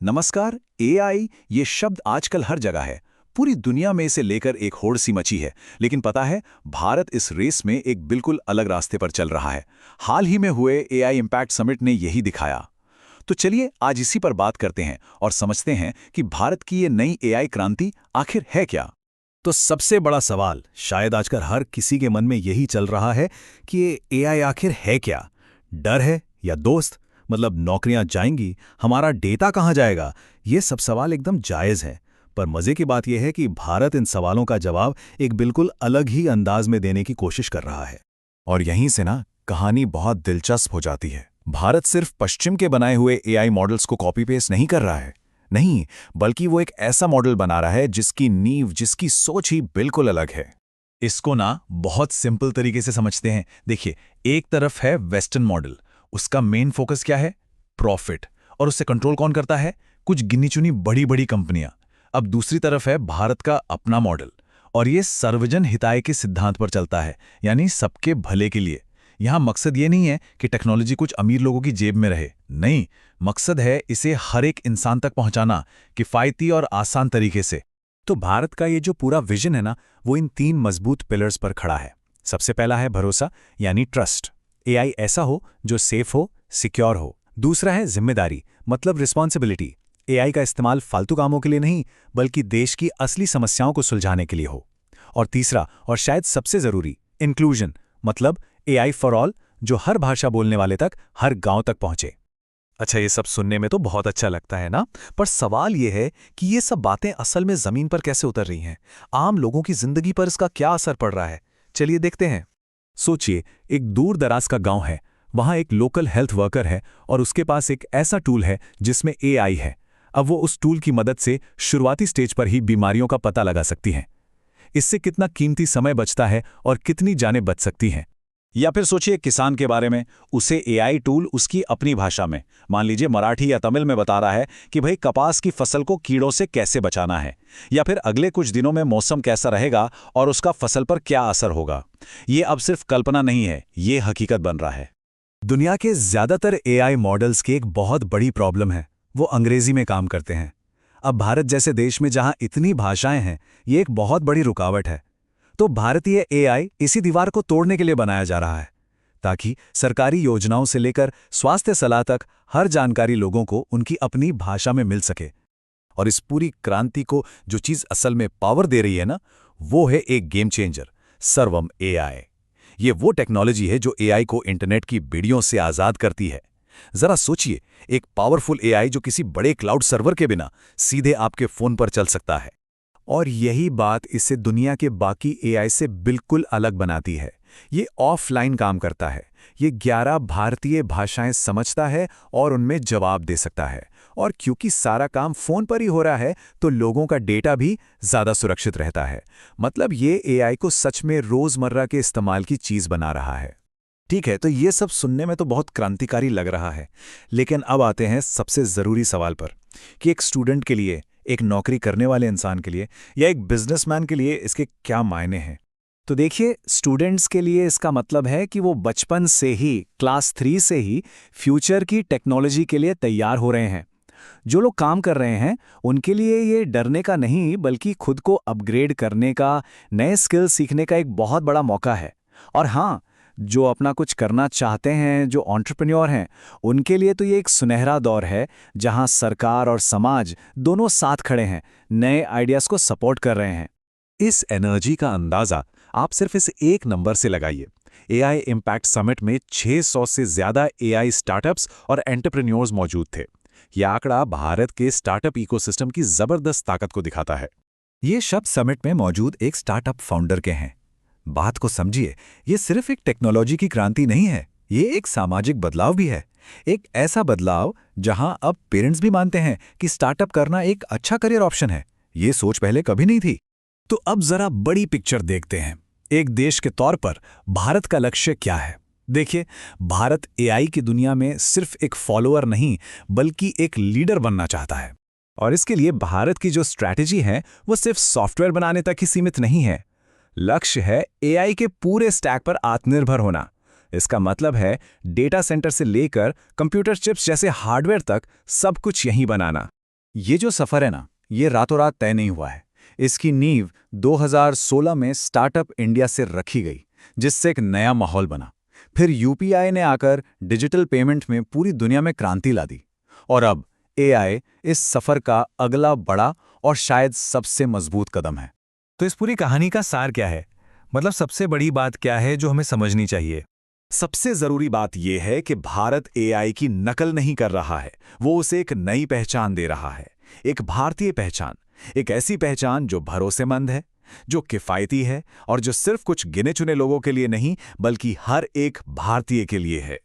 नमस्कार। एआई ये शब्द आजकल हर जगह है। पूरी दुनिया में इसे लेकर एक होड़ सी मची है। लेकिन पता है, भारत इस रेस में एक बिल्कुल अलग रास्ते पर चल रहा है। हाल ही में हुए एआई इम्पैक्ट समिट ने यही दिखाया। तो चलिए आज इसी पर बात करते हैं और समझते हैं कि भारत की ये नई एआई क्रांति आखिर है क्या। तो सबसे बड़ा सवाल शायद आजकल हर किसी के मन में यही चल रहा है कि ये एआई आखिर है क्या। डर है या दोस्त? मतलब नौकरियां जाएंगी, हमारा डेटा कहाँ जाएगा? ये सब सवाल एकदम जायज़ हैं। पर मजे की बात यह है कि भारत इन सवालों का जवाब एक बिल्कुल अलग ही अंदाज में देने की कोशिश कर रहा है। और यहीं से ना कहानी बहुत दिलचस्प हो जाती है। भारत सिर्फ पश्चिम के बनाए हुए एआई मॉडल्स को कॉपी पेस्ट नहीं कर रहा है, नहीं, बल्कि वो एक ऐसा मॉडल बना रहा है जिसकी नींव, जिसकी सोच ही बिल्कुल अलग है। इसको ना बहुत सिंपल तरीके से समझते हैं। देखिए, एक तरफ है वेस्टर्न मॉडल, उसका मेन फोकस क्या है? प्रॉफिट। और उससे कंट्रोल कौन करता है? कुछ गिनी चुनी बड़ी बड़ी कंपनियां। अब दूसरी तरफ है भारत का अपना मॉडल, और ये सर्वजन हिताय के सिद्धांत पर चलता है, यानी सबके भले के लिए। यहां मकसद ये नहीं है कि टेक्नोलॉजी कुछ अमीर लोगों की जेब में रहे, नहीं, मकसद है इसे हर एक इंसान तक पहुंचाना, किफायती और आसान तरीके से। तो भारत का ये जो पूरा विजन है ना, वो इन 3 मजबूत पिलर्स पर खड़ा है। सबसे पहला है भरोसा, यानी ट्रस्ट। एआई ऐसा हो जो सेफ हो, सिक्योर हो। दूसरा है जिम्मेदारी, मतलब रिस्पॉन्सिबिलिटी। एआई का इस्तेमाल फालतू कामों के लिए नहीं, बल्कि देश की असली समस्याओं को सुलझाने के लिए हो। और तीसरा, और शायद सबसे जरूरी, इंक्लूजन, मतलब एआई फॉर ऑल, जो हर भाषा बोलने वाले तक, हर गांव तक पहुंचे। अच्छा, ये सब सुनने में तो बहुत अच्छा लगता है ना, पर सवाल ये है कि ये सब बातें असल में जमीन पर कैसे उतर रही हैं? आम लोगों की जिंदगी पर इसका क्या असर पड़ रहा है? चलिए देखते हैं। सोचिए, एक दूर दराज का गांव है, वहां एक लोकल हेल्थ वर्कर है और उसके पास एक ऐसा टूल है जिसमें एआई है। अब वो उस टूल की मदद से शुरुआती स्टेज पर ही बीमारियों का पता लगा सकती हैं। इससे कितना कीमती समय बचता है और कितनी जानें बच सकती हैं। या फिर सोचिए किसान के बारे में। उसे एआई टूल उसकी अपनी भाषा में, मान लीजिए मराठी या तमिल में, बता रहा है कि भाई कपास की फसल को कीड़ों से कैसे बचाना है, या फिर अगले कुछ दिनों में मौसम कैसा रहेगा और उसका फसल पर क्या असर होगा। ये अब सिर्फ कल्पना नहीं है, ये हकीकत बन रहा है। दुनिया के ज्यादातर एआई मॉडल्स की एक बहुत बड़ी प्रॉब्लम है, वो अंग्रेजी में काम करते हैं। अब भारत जैसे देश में जहां इतनी भाषाएं हैं, ये एक बहुत बड़ी रुकावट है। तो भारतीय एआई इसी दीवार को तोड़ने के लिए बनाया जा रहा है, ताकि सरकारी योजनाओं से लेकर स्वास्थ्य सलाह तक हर जानकारी लोगों को उनकी अपनी भाषा में मिल सके। और इस पूरी क्रांति को जो चीज असल में पावर दे रही है ना, वो है एक गेम चेंजर, सर्वम एआई। ये वो टेक्नोलॉजी है जो एआई को इंटरनेट की बेड़ियों से आजाद करती है। जरा सोचिए, एक पावरफुल एआई जो किसी बड़े क्लाउड सर्वर के बिना सीधे आपके फोन पर चल सकता है। और यही बात इसे दुनिया के बाकी एआई से बिल्कुल अलग बनाती है। ये ऑफलाइन काम करता है, ये 11 भारतीय भाषाएं समझता है और उनमें जवाब दे सकता है। और क्योंकि सारा काम फोन पर ही हो रहा है, तो लोगों का डेटा भी ज़्यादा सुरक्षित रहता है। मतलब ये एआई को सच में रोज़मर्रा के इस्तेमाल की चीज़ बना रहा है। ठीक है, तो ये सब सुनने में तो बहुत क्रांतिकारी लग रहा है, लेकिन अब आते हैं सबसे ज़रूरी सवाल पर कि एक स्टूडेंट के लिए, एक नौकरी करने वाले इंसान के लिए या एक बिजनेसमैन के लिए इसके क्या मायने हैं। तो देखिए, स्टूडेंट्स के लिए इसका मतलब है कि वो बचपन से ही, क्लास 3 से ही फ्यूचर की टेक्नोलॉजी के लिए तैयार हो रहे हैं। जो लोग काम कर रहे हैं, उनके लिए ये डरने का नहीं, बल्कि खुद को अपग्रेड करने का, नए स्किल सीखने का एक बहुत बड़ा मौका है। और हाँ, जो अपना कुछ करना चाहते हैं, जो एंटरप्रेन्योर हैं, उनके लिए तो ये एक सुनहरा दौर है, जहां सरकार और समाज दोनों साथ खड़े हैं, नए आइडियाज़ को सपोर्ट कर रहे हैं। इस एनर्जी का अंदाजा आप सिर्फ इस एक नंबर से लगाइए। एआई इम्पैक्ट समिट में 600 से ज्यादा एआई स्टार्टअप्स और एंटरप्रेन्योर्स मौजूद थे। यह आंकड़ा भारत के स्टार्टअप इकोसिस्टम की जबरदस्त ताकत को दिखाता है। ये शब्द समिट में मौजूद एक स्टार्टअप फाउंडर के हैं। बात को समझिए, ये सिर्फ एक टेक्नोलॉजी की क्रांति नहीं है, ये एक सामाजिक बदलाव भी है। एक ऐसा बदलाव जहां अब पेरेंट्स भी मानते हैं कि स्टार्टअप करना एक अच्छा करियर ऑप्शन है। ये सोच पहले कभी नहीं थी। तो अब जरा बड़ी पिक्चर देखते हैं। एक देश के तौर पर भारत का लक्ष्य क्या है? देखिए, भारत एआई की दुनिया में सिर्फ एक फॉलोअर नहीं, बल्कि एक लीडर बनना चाहता है। और इसके लिए भारत की जो स्ट्रैटेजी है, वो सिर्फ सॉफ्टवेयर बनाने तक ही सीमित नहीं है। लक्ष्य है एआई के पूरे स्टैक पर आत्मनिर्भर होना। इसका मतलब है डेटा सेंटर से लेकर कंप्यूटर चिप्स जैसे हार्डवेयर तक सब कुछ यहीं बनाना। ये जो सफ़र है ना, ये रातों रात तय नहीं हुआ है। इसकी नींव 2016 में स्टार्टअप इंडिया से रखी गई, जिससे एक नया माहौल बना। फिर यूपीआई ने आकर डिजिटल पेमेंट में पूरी दुनिया में क्रांति ला दी। और अब एआई इस सफ़र का अगला बड़ा और शायद सबसे मजबूत कदम है। तो इस पूरी कहानी का सार क्या है? मतलब सबसे बड़ी बात क्या है जो हमें समझनी चाहिए? सबसे जरूरी बात यह है कि भारत एआई की नकल नहीं कर रहा है, वो उसे एक नई पहचान दे रहा है। एक भारतीय पहचान, एक ऐसी पहचान जो भरोसेमंद है, जो किफ़ायती है और जो सिर्फ कुछ गिने चुने लोगों के लिए नहीं बल्कि हर एक भारतीय के लिए है।